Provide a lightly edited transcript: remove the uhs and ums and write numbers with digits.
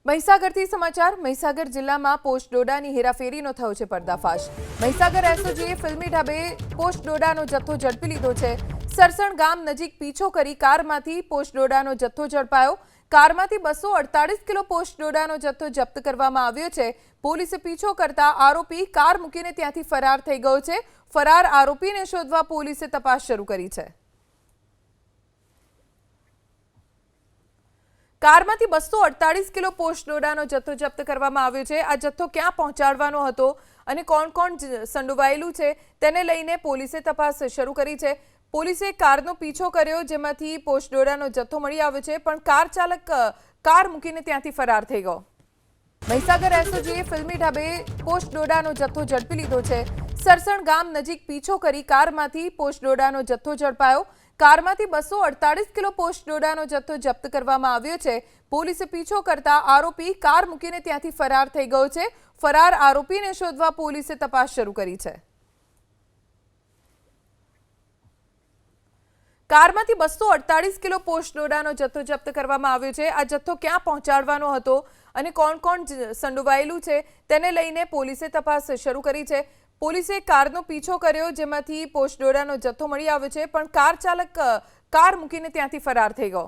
મહીસાગરથી સમાચાર મહીસાગર જિલ્લામાં પોસ્ટ ડોડાની હેરાફેરીનો થયો છે પર્દાફાશ। મહીસાગર એસઓજીએ ફિલ્મી ઢાબે પોસ્ટ ડોડાનો જથ્થો ઝડપી લીધો છે। સરસણ ગામ નજીક પીછો કરી કારમાંથી પોસ્ટ ડોડાનો જથ્થો ઝડપાયો। કારમાંથી 248 કિલો પોસ્ટ ડોડાનો જથ્થો જપ્ત કરવામાં આવ્યો છે। પોલીસે પીછો કરતા આરોપી કાર મૂકીને ત્યાંથી ફરાર થઈ ગયો છે। ફરાર આરોપીને શોધવા પોલીસે તપાસ શરૂ કરી છે। કારમાંથી 248 કિલો પોસ્ટ ડોડાનો જથ્થો જપ્ત કરવામાં આવ્યો છે। આ જથ્થો ક્યાં પહોંચાડવાનો હતો અને કોણ કોણ સંડોવાયેલું છે તેને લઈને પોલીસે તપાસ શરૂ કરી છે। પોલીસે કારનો પીછો કર્યો જેમાંથી પોસ્ટ ડોડાનો જથ્થો મળી આવ્યો છે, પણ કાર ચાલક કાર મૂકીને ત્યાંથી ફરાર થઈ ગયો। મહીસાગર એસઓજીએ ફિલ્મી ઢાબે પોસ્ટ ડોડાનો જથ્થો ઝડપી લીધો છે। સરસણ ગામ નજીક પીછો કરી કારમાંથી પોસ્ટ ડોડાનો જથ્થો ઝડપાયો। કારમાંથી 248 કિલો પોસ્ટ ડોડાનો જથ્થો જપ્ત કરવામાં આવ્યો છે। પોલીસે પીછો કરતા આરોપી કાર મૂકીને ત્યાંથી ફરાર થઈ ગયો છે। ફરાર આરોપીને શોધવા પોલીસે તપાસ શરૂ કરી છે। કારમાંથી 248 કિલો પોસ્ટ ડોડાનો જથ્થો જપ્ત કરવામાં આવ્યો છે। આ જથ્થો ક્યાં પહોંચાડવાનો હતો અને કોણ કોણ સંડોવાયેલું છે તેને લઈને પોલીસે તપાસ શરૂ કરી છે। પોલીસે કારનો પીછો કર્યો જેમાંથી પોસ્ટ ડોડાનો જથ્થો મળી આવ્યો છે, પણ કાર ચાલક કાર મૂકીને ત્યાંથી ફરાર થઈ ગયો।